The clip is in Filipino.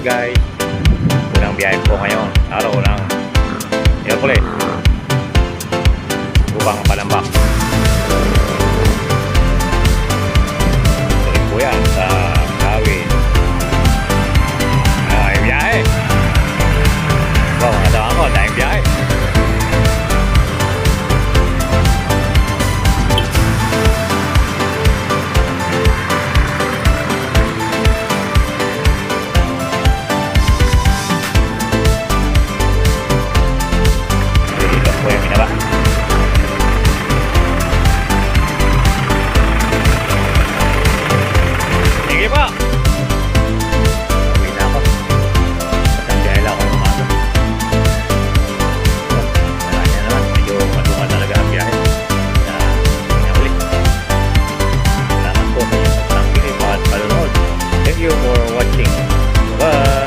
barangay. Unang biyahe po ngayon, araw ng Miyerkules, upang Palambak. Tuloy po yan sa Gawin. Ay, biyahe. Mga tawa ko, dahil biyahe. Thank you for watching. Bye.